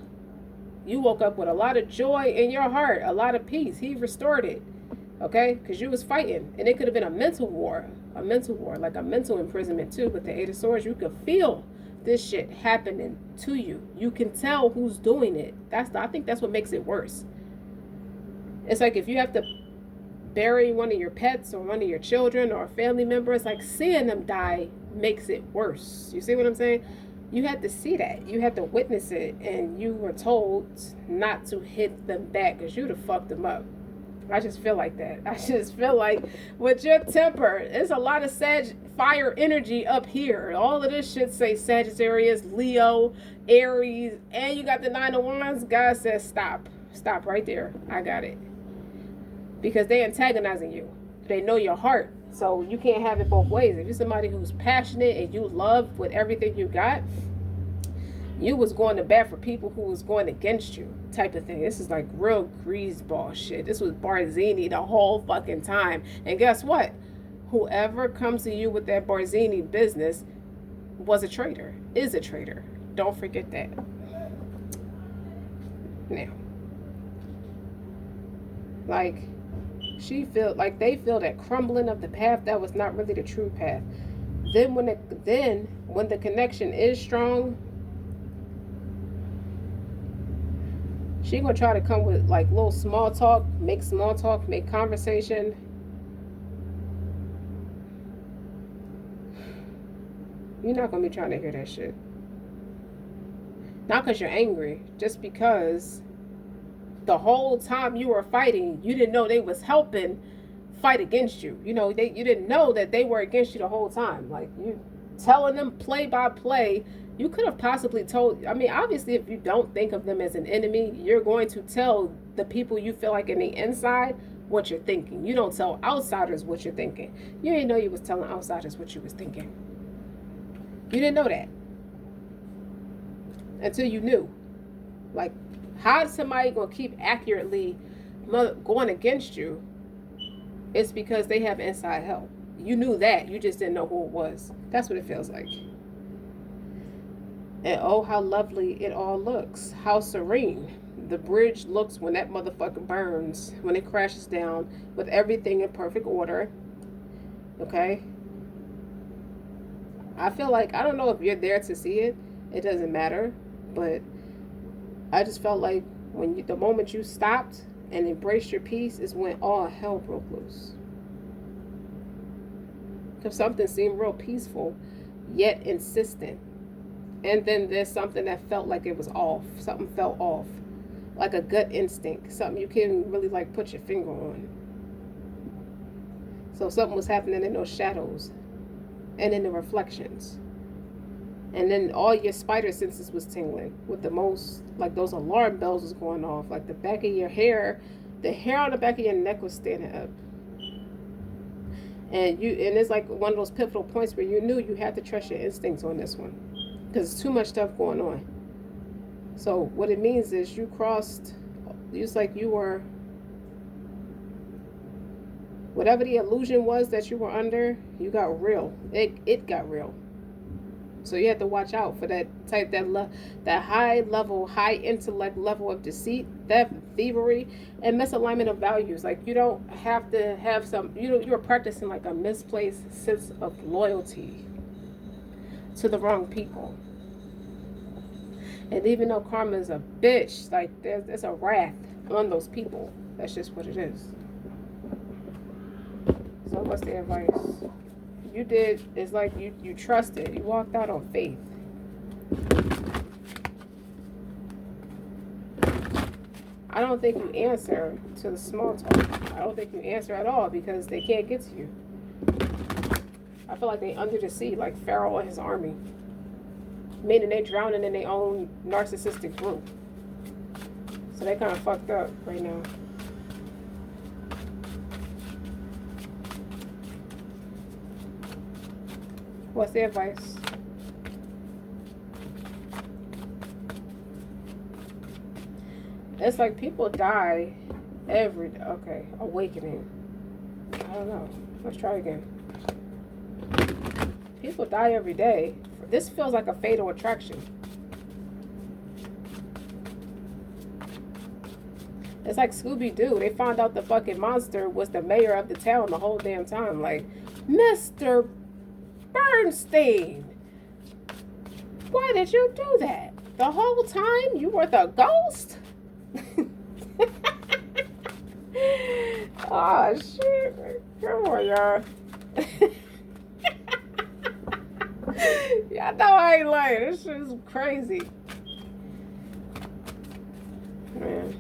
with a lot of joy in your heart, a lot of peace. He restored it, okay? Because you was fighting. And it could have been a mental war, like a mental imprisonment too. With the Eight of Swords, you could feel this shit happening to you. You can tell who's doing it. I think that's what makes it worse. It's like if you have to bury one of your pets or one of your children or a family member, it's like seeing them die makes it worse. You see what I'm saying? You had to see that. You had to witness it, and you were told not to hit them back because you'd have fucked them up. I just feel like that. I just feel like with your temper, there's a lot of fire energy up here. All of this shit say Sagittarius, Leo, Aries, and you got the Nine of Wands. God says stop. Stop right there. I got it. Because they antagonizing you. They know your heart. So you can't have it both ways. If you're somebody who's passionate and you love with everything you got, you was going to bat for people who was going against you type of thing. This is like real greaseball shit. This was Barzini the whole fucking time. And guess what? Whoever comes to you with that Barzini business was a traitor, is a traitor. Don't forget that. Now, like, they feel that crumbling of the path that was not really the true path. Then when the connection is strong, she gonna try to come with like little small talk, make conversation. You're not gonna be trying to hear that shit. Not because you're angry, just because the whole time you were fighting, you didn't know they was helping fight against you. You know, you didn't know that they were against you the whole time. Like, you telling them play by play. You could have possibly told, I mean, obviously, if you don't think of them as an enemy, you're going to tell the people you feel like in the inside what you're thinking. You don't tell outsiders what you're thinking. You didn't know you was telling outsiders what you was thinking. You didn't know that until you knew. Like, how is somebody going to keep accurately going against you? It's because they have inside help. You knew that. You just didn't know who it was. That's what it feels like. And oh, how lovely it all looks. How serene the bridge looks when that motherfucker burns, when it crashes down with everything in perfect order. Okay? I feel like, I don't know if you're there to see it. It doesn't matter. But I just felt like the moment you stopped and embraced your peace is when all hell broke loose. Because something seemed real peaceful, yet insistent. And then there's something that felt like it was off. Something felt off. Like a gut instinct. Something you can't really like put your finger on. So something was happening in those shadows. And in the reflections. And then all your spider senses was tingling with the most, like those alarm bells was going off. Like the back of your hair, the hair on the back of your neck was standing up. And it's like one of those pivotal points where you knew you had to trust your instincts on this one. Because there's too much stuff going on. So what it means is it's like you were, whatever the illusion was that you were under, you got real. It got real. So you have to watch out for that high level, high intellect level of deceit, theft, thievery, and misalignment of values. Like, you don't have to have you're practicing like a misplaced sense of loyalty to the wrong people. And even though karma is a bitch, like there's a wrath on those people. That's just what it is. So what's the advice? You did, it's like you trusted. You walked out on faith. I don't think you answer to the small talk. I don't think you answer at all because they can't get to you. I feel like they under the sea, like Pharaoh and his army. Meaning they drowning in their own narcissistic group. So they kind of fucked up right now. What's the advice? It's like people die every day. Okay, awakening. I don't know. Let's try again. People die every day. This feels like a fatal attraction. It's like Scooby-Doo. They found out the fucking monster was the mayor of the town the whole damn time. Like, Mr. Bernstein, why did you do that? The whole time you were the ghost? Oh, shit. Come on, y'all. Y'all know I ain't lying. This shit is crazy. Man.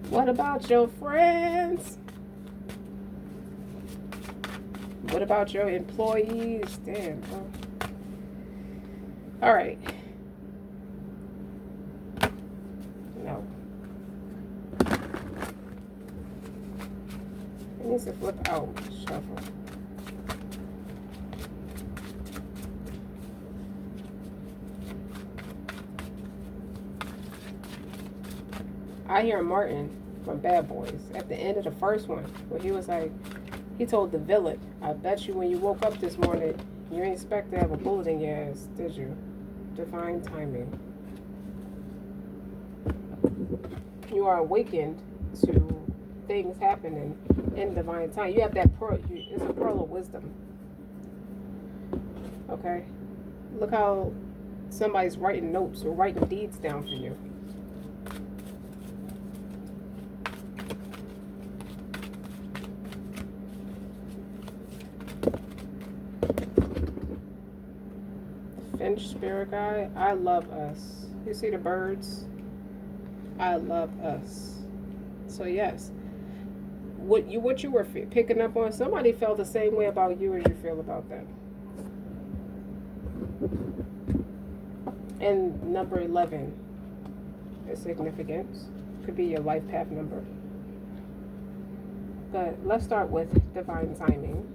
What about your friends? What about your employees? Damn, bro. All right. No. It needs to flip out. Shuffle. I hear Martin from Bad Boys at the end of the first one, where he was like, he told the villain, I bet you when you woke up this morning, you didn't expect to have a bullet in your ass, did you? Divine timing. You are awakened to things happening in divine time. You have that pearl, it's a pearl of wisdom. Okay? Look how somebody's writing notes or writing deeds down for you. Finch spirit guide, I love us. You see the birds? I love us. So yes, what you were picking up on, somebody felt the same way about you as you feel about them. And number 11 is significance. Could be your life path number. But let's start with divine timing.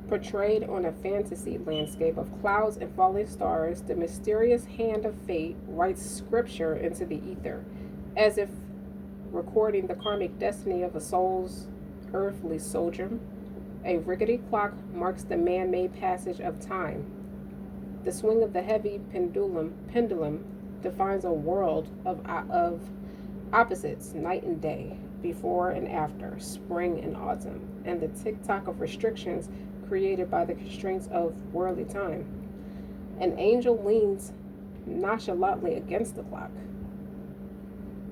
Portrayed on a fantasy landscape of clouds and falling stars, the mysterious hand of fate writes scripture into the ether, as if recording the karmic destiny of a soul's earthly sojourn. A rickety clock marks the man-made passage of time. The swing of the heavy pendulum defines a world of opposites, night and day, before and after, spring and autumn, and the tick-tock of restrictions created by the constraints of worldly time. An angel leans nonchalantly against the clock,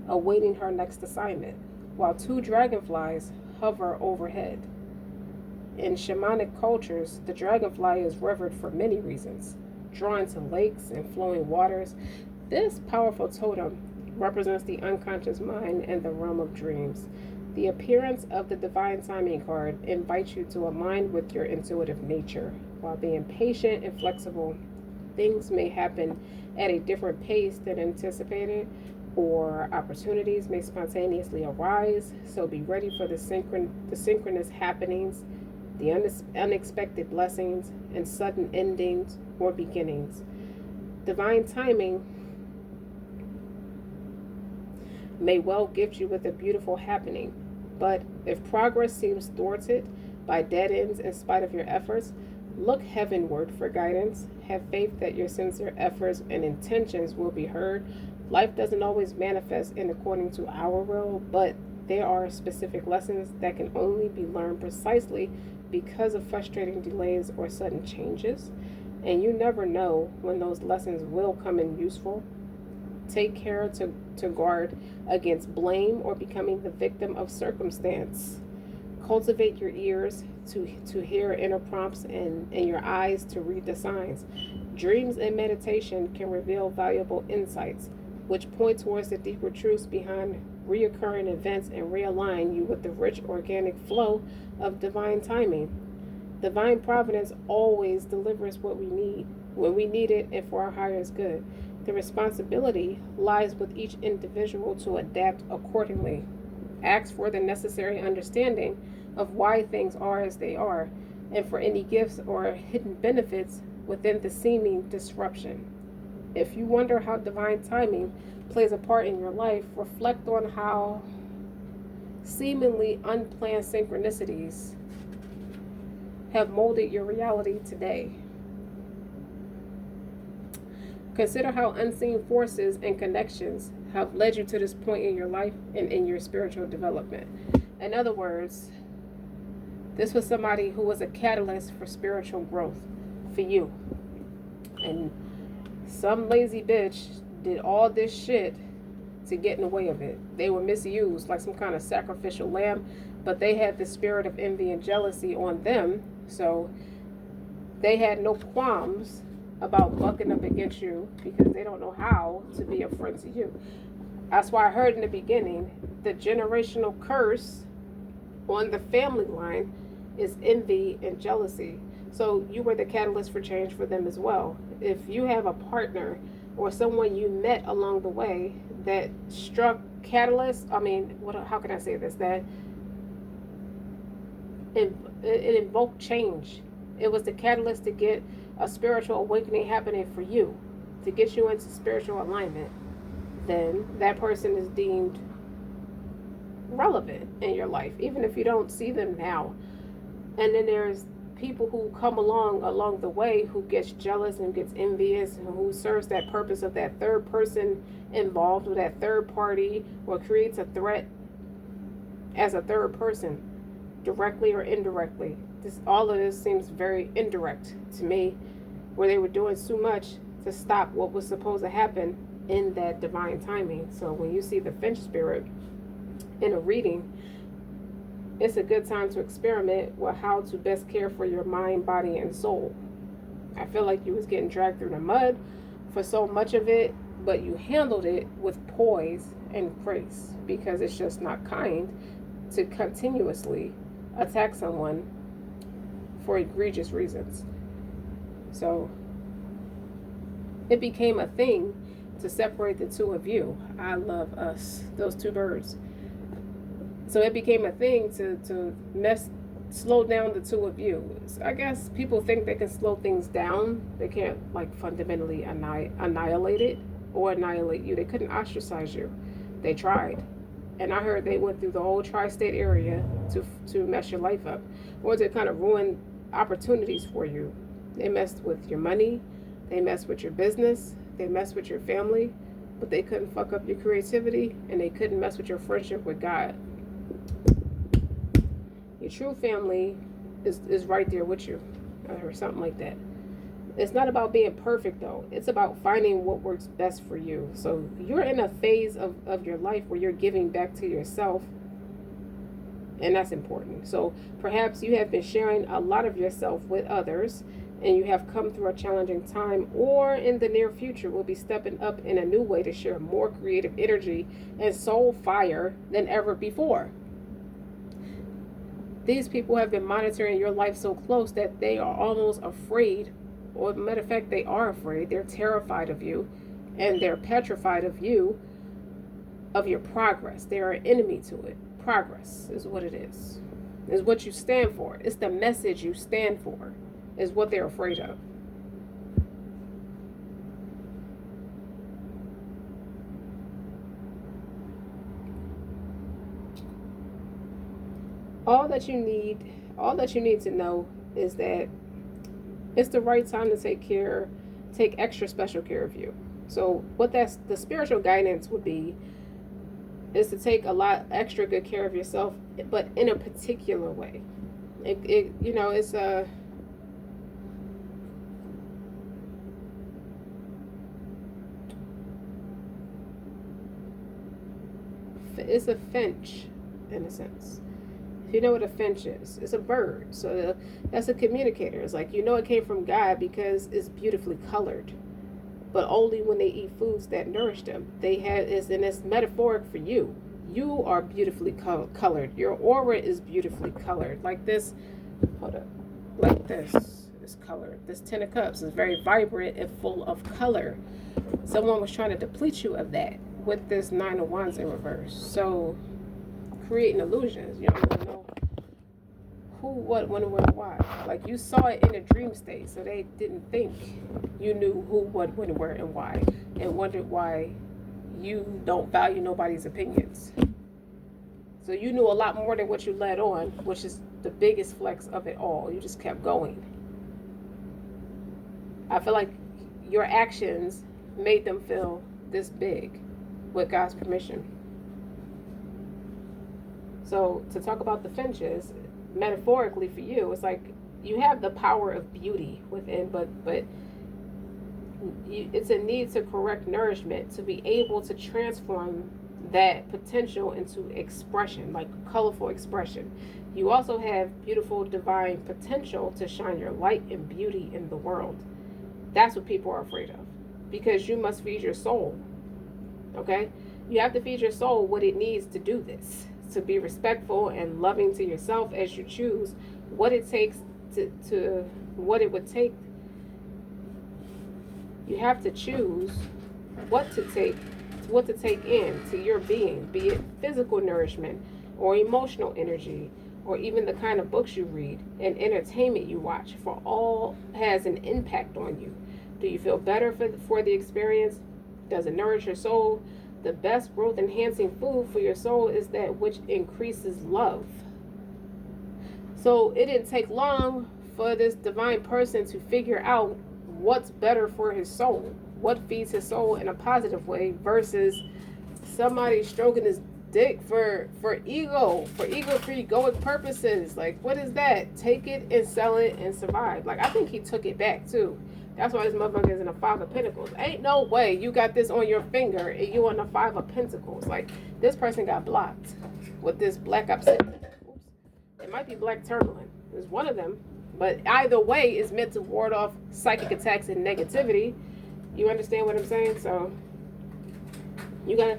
awaiting her next assignment, while two dragonflies hover overhead. In shamanic cultures, the dragonfly is revered for many reasons. Drawn to lakes and flowing waters, this powerful totem represents the unconscious mind and the realm of dreams. The appearance of the divine timing card invites you to align with your intuitive nature. While being patient and flexible, things may happen at a different pace than anticipated, or opportunities may spontaneously arise. So be ready for the synchronous happenings, the unexpected blessings, and sudden endings or beginnings. Divine timing may well gift you with a beautiful happening, but if progress seems thwarted by dead ends in spite of your efforts, look heavenward for guidance. Have faith that your sincere efforts and intentions will be heard. Life doesn't always manifest in according to our will, but there are specific lessons that can only be learned precisely because of frustrating delays or sudden changes. And you never know when those lessons will come in useful. Take care to guard against blame or becoming the victim of circumstance. Cultivate your ears to hear inner prompts and your eyes to read the signs. Dreams and meditation can reveal valuable insights, which point towards the deeper truths behind reoccurring events and realign you with the rich organic flow of divine timing. Divine providence always delivers what we need when we need it and for our highest good. The responsibility lies with each individual to adapt accordingly. Ask for the necessary understanding of why things are as they are, and for any gifts or hidden benefits within the seeming disruption. If you wonder how divine timing plays a part in your life, reflect on how seemingly unplanned synchronicities have molded your reality today. Consider how unseen forces and connections have led you to this point in your life and in your spiritual development. In other words, this was somebody who was a catalyst for spiritual growth for you. And some lazy bitch did all this shit to get in the way of it. They were misused like some kind of sacrificial lamb, but they had the spirit of envy and jealousy on them, so they had no qualms about bucking up against you because they don't know how to be a friend to you. That's why I heard in the beginning, the generational curse on the family line is envy and jealousy. So you were the catalyst for change for them as well. If you have a partner or someone you met along the way that struck catalyst, how can I say this? That it invoked change. It was the catalyst to get a spiritual awakening happening for you, to get you into spiritual alignment. Then that person is deemed relevant in your life, even if you don't see them now. And then there's people who come along the way who gets jealous and gets envious and who serves that purpose of that third person involved with that third party, or creates a threat as a third person, directly or indirectly. All of this seems very indirect to me, where they were doing so much to stop what was supposed to happen in that divine timing. So when you see the Finch spirit in a reading, it's a good time to experiment with how to best care for your mind, body, and soul. I feel like you was getting dragged through the mud for so much of it, but you handled it with poise and grace, because it's just not kind to continuously attack someone for egregious reasons. So it became a thing to separate the two of you. I love us, those two birds. So it became a thing to slow down the two of you. So I guess people think they can slow things down. They can't fundamentally annihilate it or annihilate you. They couldn't ostracize you. They tried. And I heard they went through the whole tri-state area to mess your life up, or to kind of ruin opportunities for you. They messed with your money. They messed with your business. They messed with your family. But they couldn't fuck up your creativity, and they couldn't mess with your friendship with God. Your true family is right there with you, or something like that. It's not about being perfect, though. It's about finding what works best for you. So you're in a phase of your life where you're giving back to yourself, and that's important. So perhaps you have been sharing a lot of yourself with others, and you have come through a challenging time, or in the near future will be stepping up in a new way to share more creative energy and soul fire than ever before. These people have been monitoring your life so close that they are almost afraid, or matter of fact, they are afraid. They're terrified of you, and they're petrified of you, of your progress. They are an enemy to it. Progress is what it is what you stand for. It's the message you stand for, is what they're afraid of. All that you need to know is that it's the right time to take extra special care of you. So what the spiritual guidance would be is to take a lot extra good care of yourself, but in a particular way. It's a finch, in a sense. You know what a finch is? It's a bird. So that's a communicator. It's like, it came from God because it's beautifully colored, but only when they eat foods that nourish them. And it's metaphoric for you. You are beautifully colored. Your aura is beautifully colored. Like this, hold up, like this is colored. This Ten of Cups is very vibrant and full of color. Someone was trying to deplete you of that with this Nine of Wands in reverse. So, creating illusions. You don't really know who, what, when, where, why. Like, you saw it in a dream state, so they didn't think you knew who, what, when, where, and why, and wondered why you don't value nobody's opinions. So you knew a lot more than what you let on, which is the biggest flex of it all. You just kept going. I feel like your actions made them feel this big with God's permission. So to talk about the finches, metaphorically for you, it's like you have the power of beauty within, but it's a need to correct nourishment to be able to transform that potential into expression, like colorful expression. You also have beautiful divine potential to shine your light and beauty in the world. That's what people are afraid of, because you must feed your soul. Okay? You have to feed your soul what it needs to do this, to be respectful and loving to yourself as you choose what it takes to what it would take. You have to choose what to take in to your being, be it physical nourishment or emotional energy, or even the kind of books you read and entertainment you watch, for all has an impact on you. Do you feel better for the experience? Does it nourish your soul? The best growth enhancing food for your soul is that which increases love. So it didn't take long for this divine person to figure out what's better for his soul, what feeds his soul in a positive way, versus somebody stroking his dick for ego, for egoic purposes. Like, what is that? Take it and sell it and survive. Like, I think he took it back too. That's why this motherfucker is in a Five of Pentacles. Ain't no way you got this on your finger and you on the Five of Pentacles. Like, this person got blocked with this black obsidian. Oops. It might be black tourmaline. It's one of them. But either way, it's meant to ward off psychic attacks and negativity. You understand what I'm saying? So, you gotta...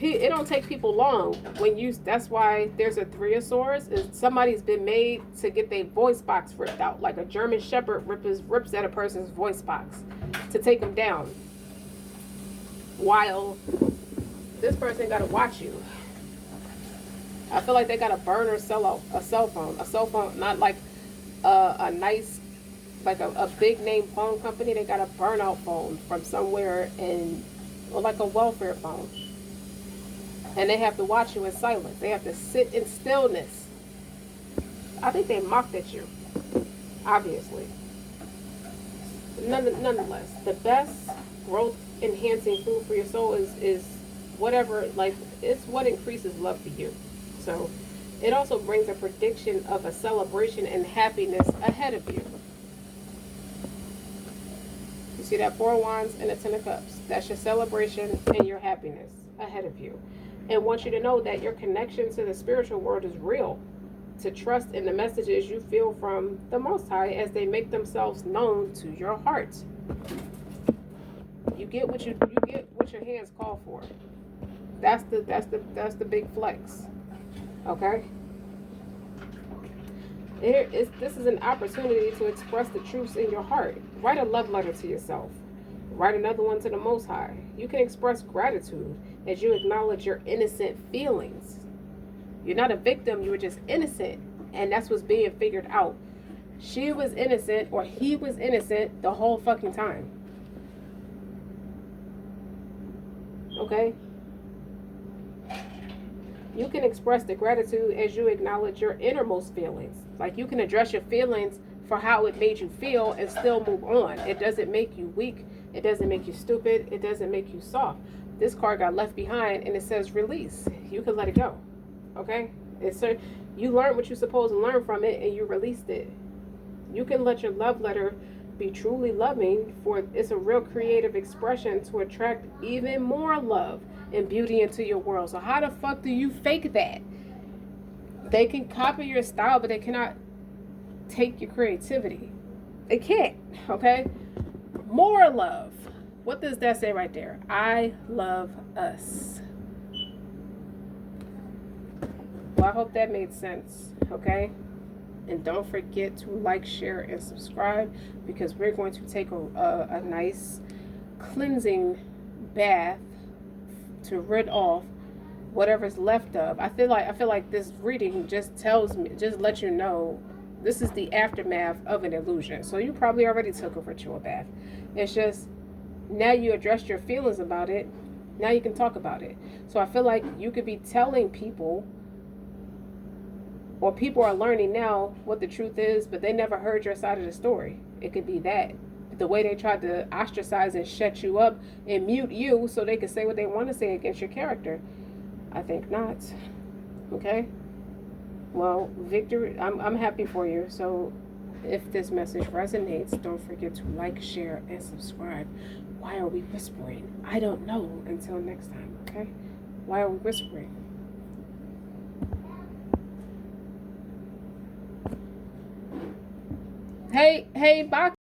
It don't take people long when you... That's why there's a Three of Swords. Somebody's been made to get their voice box ripped out. Like a German Shepherd rips at a person's voice box to take them down. While this person got to watch you. I feel like they got to burn or sell out a cell phone. A cell phone, not like a nice... like a big name phone company. They got a burnout phone from somewhere, or like a welfare phone. And they have to watch you in silence. They have to sit in stillness. I think they mocked at you, obviously. Nonetheless, the best growth enhancing food for your soul is whatever, like, it's what increases love for you. So it also brings a prediction of a celebration and happiness ahead of you. You see that Four of Wands and the Ten of Cups? That's your celebration and your happiness ahead of you. And want you to know that your connection to the spiritual world is real. To trust in the messages you feel from the Most High as they make themselves known to your heart. You get what your hands call for. That's the big flex. Okay? This is an opportunity to express the truths in your heart. Write a love letter to yourself. Write another one to the Most High. You can express gratitude as you acknowledge your innocent feelings. You're not a victim, you were just innocent. And that's what's being figured out. She was innocent, or he was innocent, the whole fucking time. Okay? You can express the gratitude as you acknowledge your innermost feelings. Like, you can address your feelings for how it made you feel and still move on. It doesn't make you weak. It doesn't make you stupid. It doesn't make you soft. This card got left behind and it says release. You can let it go. Okay? You learned what you're supposed to learn from it and you released it. You can let your love letter be truly loving, for it's a real creative expression to attract even more love and beauty into your world. So how the fuck do you fake that? They can copy your style, but they cannot take your creativity. They can't. Okay? More love. What does that say right there? I love us. I hope that made sense, okay? And don't forget to like, share, and subscribe, because we're going to take a nice cleansing bath to rid off whatever's left of. I feel like this reading just tells me, just let you know, this is the aftermath of an illusion. So you probably already took a ritual bath. It's just now you addressed your feelings about it. Now you can talk about it. So I feel like you could be telling people, or people are learning now what the truth is, but they never heard your side of the story. It could be that the way they tried to ostracize and shut you up and mute you so they could say what they want to say against your character. I think not. Okay? Well, victory, I'm happy for you. So if this message resonates, don't forget to like, share, and subscribe. Why are we whispering? I don't know. Until next time, okay? Why are we whispering? Hey, bye.